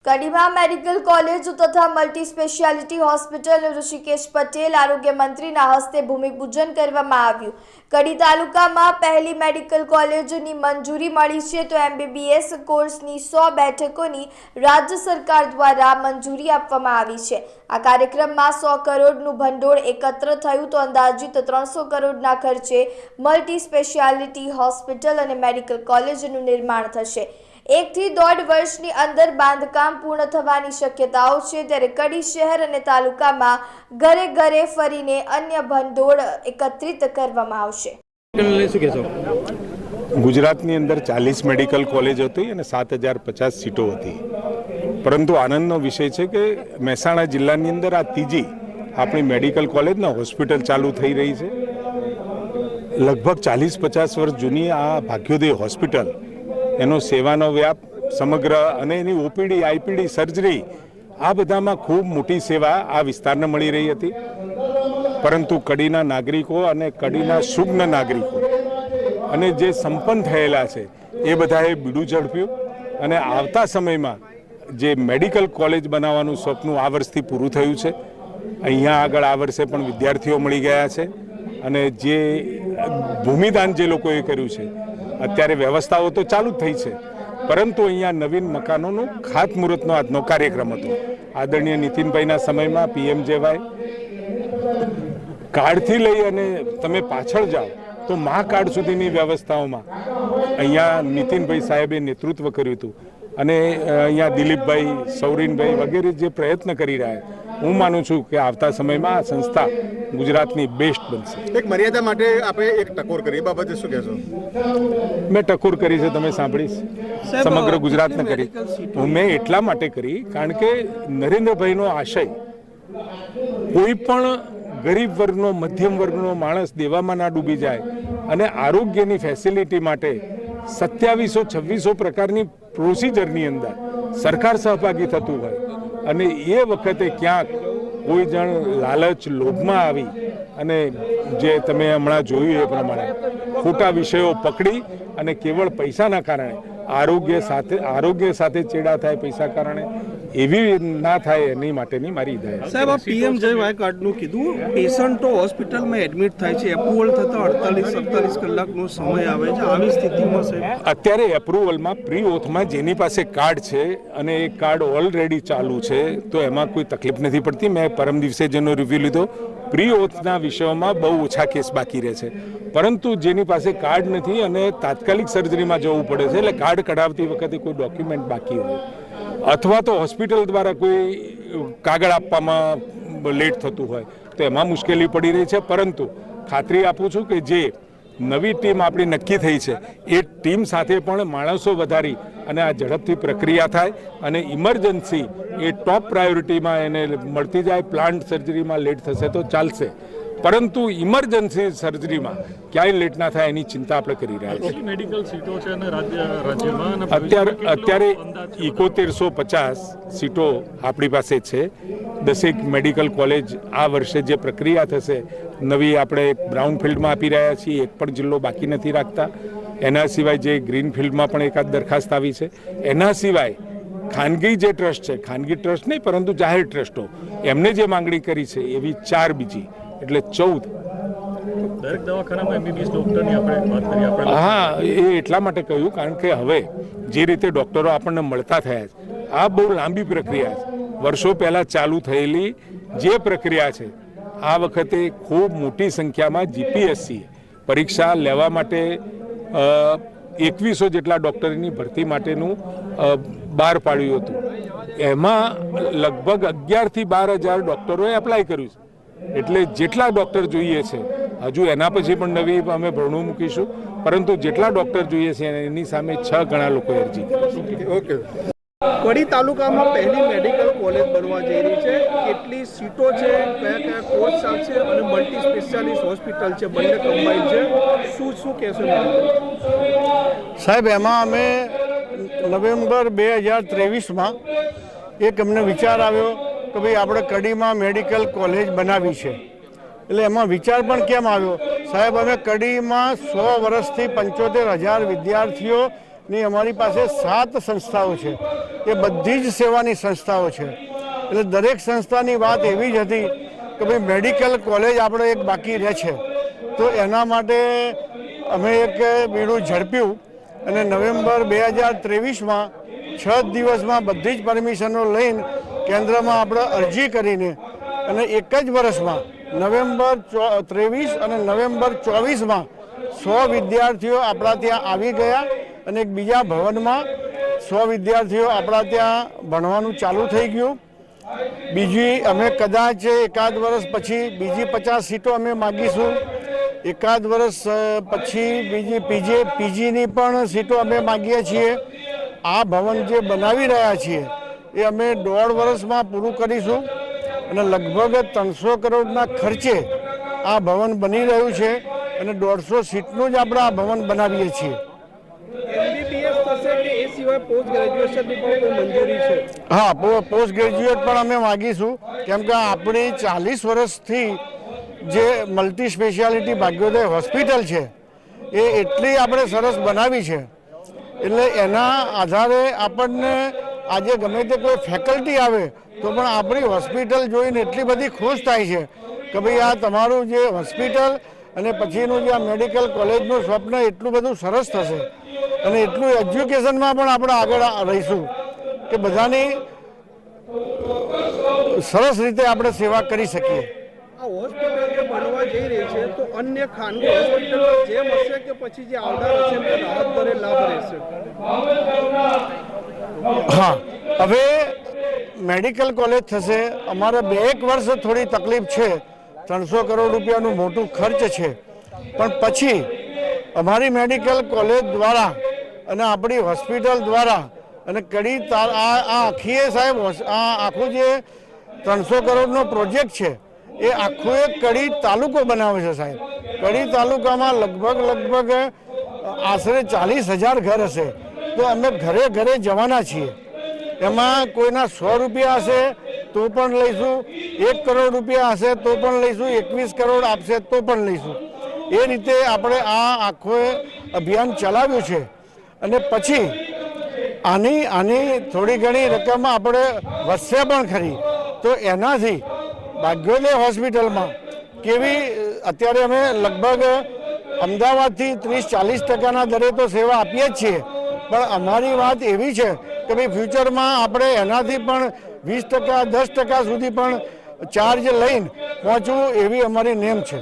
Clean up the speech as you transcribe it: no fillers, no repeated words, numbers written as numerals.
કડીમાં medical college તથા multi speciality hospital Rishikesh Patel આરોગ્ય મંત્રીના હસ્તે ભૂમિપૂજન કરવામાં આવ્યું। કડી તાલુકામાં પહેલી મેડિકલ કોલેજની મંજૂરી મળી છે તો MBBS કોર્સની 100 બેઠકોની રાજ્ય સરકાર દ્વારા મંજૂરી આપવામાં આવી છે। આ કાર્યક્રમમાં 100 કરોડનું ભંડોળ એકત્ર થયું તો અંદાજિત 300 કરોડના ખર્ચે મલ્ટી સ્પેશિયાલિટી હોસ્પિટલ અને મેડિકલ કોલેજનું નિર્માણ થશે। 1 થી 1.5 વર્ષની અંદર બાંધકામ પૂર્ણ થવાની શક્યતાઓ છે ત્યારે કડી શહેર અને તાલુકામાં ઘરે ઘરે ફરીને અન્ય ભંડોળ એકત્રિત કરવામાં આવશે। ગુજરાતની અંદર 40 મેડિકલ કોલેજ હતી અને 7050 સીટો હતી, પરંતુ આનંદનો વિષય છે કે મહેસાણા જિલ્લાની અંદર આ ત્રીજી આપણી મેડિકલ કોલેજના હોસ્પિટલ ચાલુ થઈ રહી છે। લગભગ 40-50 વર્ષ જૂની આ ભાગ્યોદય હોસ્પિટલ એનો સેવાનો વ્યાપ સમગ્ર અને એની ઓપીડી આઈપીડી સર્જરી આ બધામાં ખૂબ મોટી સેવા આ વિસ્તારને મળી રહી હતી, પરંતુ કડીના નાગરિકો અને કડીના સુજ્ઞ નાગરિકો અને જે સંપન્ન થયેલા છે એ બધાએ બીડું ઝડપ્યું અને આવતા સમયમાં જે મેડિકલ કોલેજ બનાવવાનું સપનું આ વર્ષથી પૂરું થયું છે। અહીંયા આગળ આ વર્ષે પણ વિદ્યાર્થીઓ મળી ગયા છે અને જે ભૂમિદાન જે લોકોએ કર્યું છે અત્યારે વ્યવસ્થાઓ તો ચાલુ જ થઈ છે, પરંતુ અહીંયા નવીન મકાનોનું ખાતમુહૂર્તનો આજનો કાર્યક્રમ હતો। આદરણીય નીતિનભાઈના સમયમાં PMJY કાર્ડથી લઈ અને તમે પાછળ જાઓ તો મા કાર્ડ સુધીની વ્યવસ્થાઓમાં અહીંયા નીતિનભાઈ સાહેબે નેતૃત્વ કર્યું હતું અને અહીંયા દિલીપભાઈ, સૌરીનભાઈ વગેરે જે પ્રયત્ન કરી રહ્યા, હું માનું છું કે આવતા સમયમાં આ સંસ્થા ગુજરાતની બેસ્ટ બનશે। એક મર્યાદા માટે આપણે એક ટકોર કરી, બાબતે શું કહેશો? મેં ટકોર કરી છે, તમે સાંભળીશ, સમગ્ર ગુજરાતને કરી। મેં એટલા માટે કરી કારણ કે નરેન્દ્રભાઈનો આશય કોઈ પણ ગરીબ વર્ગનો, મધ્યમ વર્ગનો માણસ દેવામાં ના ડૂબી જાય અને આરોગ્યની ફેસિલિટી માટે 2700-2600 પ્રકારની પ્રોસિજરની અંદર સરકાર સહભાગી થતું હોય અને એ વખતે ક્યાંક કોઈ જણ લાલચ લોભમાં આવી અને જે તમે હમણાં જોયું એ પ્રમાણે ખોટા વિષયો પકડી અને કેવળ પૈસાના કારણે આરોગ્ય સાથે ચેડા થાય, પૈસા કારણે એવી ના થાય એની માટેની મારી હિદાયત। સાહેબ, આ PMJY કાર્ડનું કીધું, પેશન્ટો હોસ્પિટલમાં એડમિટ થાય છે, એપ્રુવલ થતાં 48-47 કલાકનો સમય આવે છે, આવી સ્થિતિમાં સાહેબ અત્યારે એપ્રુવલમાં પ્રી ઓથમાં જેની પાસે કાર્ડ છે અને એ કાર્ડ ઓલરેડી ચાલુ છે તો એમાં કોઈ તકલીફ નથી પડતી। મેં પરમ દિવસે જેનો રિવ્યૂ લીધો, પ્રી ઓથના વિષયોમાં બહુ ઓછા કેસ બાકી રહે છે, પરંતુ જેની પાસે કાર્ડ નથી અને તાત્કાલિક સર્જરીમાં જવું પડે છે, એટલે કાર્ડ કઢાવતી વખતે કોઈ ડોક્યુમેન્ટ બાકી હોય અથવા તો હોસ્પિટલ દ્વારા કોઈ કાગળ આપવામાં લેટ થતું હોય તો એમાં મુશ્કેલી પડી રહી છે, પરંતુ ખાતરી આપું છું કે જે નવી ટીમ આપણી નક્કી થઈ છે એ ટીમ સાથે પણ માણસો વધારી અને આ ઝડપથી પ્રક્રિયા થાય અને ઇમરજન્સી એ ટોપ પ્રાયોરિટીમાં એને મળતી જાય। પ્લાન્ટ સર્જરીમાં લેટ થશે તો ચાલશે, પરંતુ ઇમરજન્સી સર્જરીમાં ક્યાંય લેટ ના થાય એની ચિંતા આપણે કરી રહ્યા છીએ। મેડિકલ સીટો છે અને રાજ્યમાં અત્યારે 7150 સીટો આપણી પાસે છે। 10 મેડિકલ કોલેજ આ વર્ષે જે પ્રક્રિયા થશે નવી આપણે બ્રાઉનફિલ્ડમાં આપી રહ્યા છીએ, એક પણ જિલ્લો બાકી નથી રાખતા। એના સિવાય જે ગ્રીનફિલ્ડમાં પણ એકાદ દરખાસ્ત આવી છે, એના સિવાય ખાનગી જે ટ્રસ્ટ છે, ખાનગી ટ્રસ્ટ નહીં પરંતુ જાહેર ટ્રસ્ટો, એમને જે માંગણી કરી છે એવી 4 બીજી, એટલે 14। દરેક દવાખાનામાં MBBS ડોક્ટરની આપણે વાત કરી આપણે। હા, એ એટલા માટે કહ્યું કારણ કે હવે જે રીતે ડોક્ટરો આપણને મળતા થયા છે આ બહુ લાંબી પ્રક્રિયા છે। વર્ષો પહેલાં ચાલુ થયેલી જે પ્રક્રિયા છે આ વખતે ખૂબ મોટી સંખ્યામાં GPSC પરીક્ષા લેવા માટે 2100 જેટલા ડૉક્ટરની ભરતી માટેનું બહાર પાડ્યું હતું, એમાં લગભગ 11 થી 12 હજાર ડૉક્ટરોએ એપ્લાય કર્યું છે, એટલે જેટલા ડૉક્ટર જોઈએ છે હજુ એના પછી પણ નવી અમે ભરણું મૂકીશું, પરંતુ જેટલા ડૉક્ટર જોઈએ છે એની સામે 6 ગણા લોકોએ અરજી કરી। ઓકે, કડી તાલુકામાં પહેલી મેડિકલ કોલેજ બનવા જઈ રહી છે, કેટલી સીટો છે, કયા કોર્સ આવશે અને મલ્ટી સ્પેશિયાલિસ્ટ હોસ્પિટલ છે, બંને કમ્બાઈન છે, શું કહેશો? સાહેબ, એમાં અમે નવેમ્બર 2023માં એક અમને વિચાર આવ્યો કે ભાઈ આપણે કડીમાં મેડિકલ કોલેજ બનાવી છે, એટલે એમાં વિચાર પણ કેમ આવ્યો સાહેબ, અમે કડીમાં 100 વર્ષથી 75,000 વિદ્યાર્થીઓ ની અમારી પાસે 7 સંસ્થાઓ છે. એ બધી જ સેવાની સંસ્થાઓ છે. એટલે દરેક સંસ્થાની વાત એવી જ હતી કે ભાઈ મેડિકલ કોલેજ આપણે એક બાકી રહે છે, તો એના માટે અમે એક બીડું ઝડપ્યું અને નવેમ્બર 2023માં 6 દિવસમાં બધી જ પરમિશનો લઈને કેન્દ્રમાં આપણે અરજી કરીને અને એક જ વર્ષમાં નવેમ્બર 23 અને નવેમ્બર 24માં 100 વિદ્યાર્થીઓ આપણા ત્યાં આવી ગયા અને એક બીજા ભવનમાં 100 વિદ્યાર્થીઓ આપણા ત્યાં ભણવાનું ચાલુ થઈ ગયું. બીજી અમે કદાચ એકાદ વર્ષ પછી બીજી 50 સીટો અમે માગીશું. એકાદ વર્ષ પછી બીજી પીજીની પણ સીટો અમે માગીએ છીએ. આ ભવન જે બનાવી રહ્યા છીએ એ અમે 1.5 વર્ષમાં પૂરું કરીશું અને લગભગ 300 કરોડના ખર્ચે આ ભવન બની રહ્યું છે અને 150 સીટનું જ આપણે આ ભવન બનાવીએ છીએ. MBBS થશે કે એ સિવાય પોસ્ટ ગ્રેજ્યુએશનની પણ કોઈ મંજૂરી છે? હા, પોસ્ટ ગ્રેજ્યુએટ પણ અમે માગીશું, કેમ કે આપણી 40 વર્ષથી જે મલ્ટી સ્પેશિયાલિટી ભાગ્યોદય હોસ્પિટલ છે એ એટલી આપણે સરસ બનાવી છે, એટલે એના આધારે આપણને આજે ગમે તે કોઈ ફેકલ્ટી આવે તો પણ આપણી હોસ્પિટલ જોઈને એટલી બધી ખુશ થાય છે કે ભાઈ આ તમારું જે હોસ્પિટલ અને પછીનું જે આ મેડિકલ કોલેજનું સ્વપ્ન એટલું બધું સરસ થશે અને એટલું એજ્યુકેશનમાં પણ આપણે આગળ રહીશું કે બધાની સરસ રીતે આપણે સેવા કરી શકીએ. આ હોસ્પિટલ જે બનવા જઈ રહી છે તો અન્ય ખાનગી હોસ્પિટલ જેમ હશે કે પછી જે આવનાર હશે એમને રાહત દરે લાભ રહેશે? હા, હવે મેડિકલ કોલેજ થશે. અમારે 2-1 વર્ષ થોડી તકલીફ છે, 300 કરોડ રૂપિયાનું મોટું ખર્ચ છે, પણ પછી અમારી મેડિકલ કોલેજ દ્વારા અને આપણી હોસ્પિટલ દ્વારા અને કડી આ આખીએ સાહેબ આ આખું જે 300 કરોડનો પ્રોજેક્ટ છે એ આખું એક કડી તાલુકો બનાવે છે સાહેબ. કડી તાલુકામાં લગભગ આશરે 40,000 ઘર હશે, તો અમે ઘરે ઘરે જવાના છીએ. એમાં કોઈના 100 રૂપિયા હશે તો પણ લઈશું, 1 કરોડ રૂપિયા હશે તો પણ લઈશું, 21 કરોડ આપશે તો પણ લઈશું. એ રીતે આપણે આ આખું અભિયાન ચલાવ્યું છે અને પછી આની થોડી ઘણી રકમ આપણે વધશે પણ ખરી, તો એનાથી ભાગ્યોદય હોસ્પિટલમાં કેવી અત્યારે અમે લગભગ અમદાવાદથી 30-40% દરે તો સેવા આપીએ જ છીએ, પણ અમારી વાત એવી છે કે ભાઈ ફ્યુચરમાં આપણે એનાથી પણ 20%, 10% સુધી પણ ચાર્જ લઈને પહોંચવું એવી અમારી નેમ છે.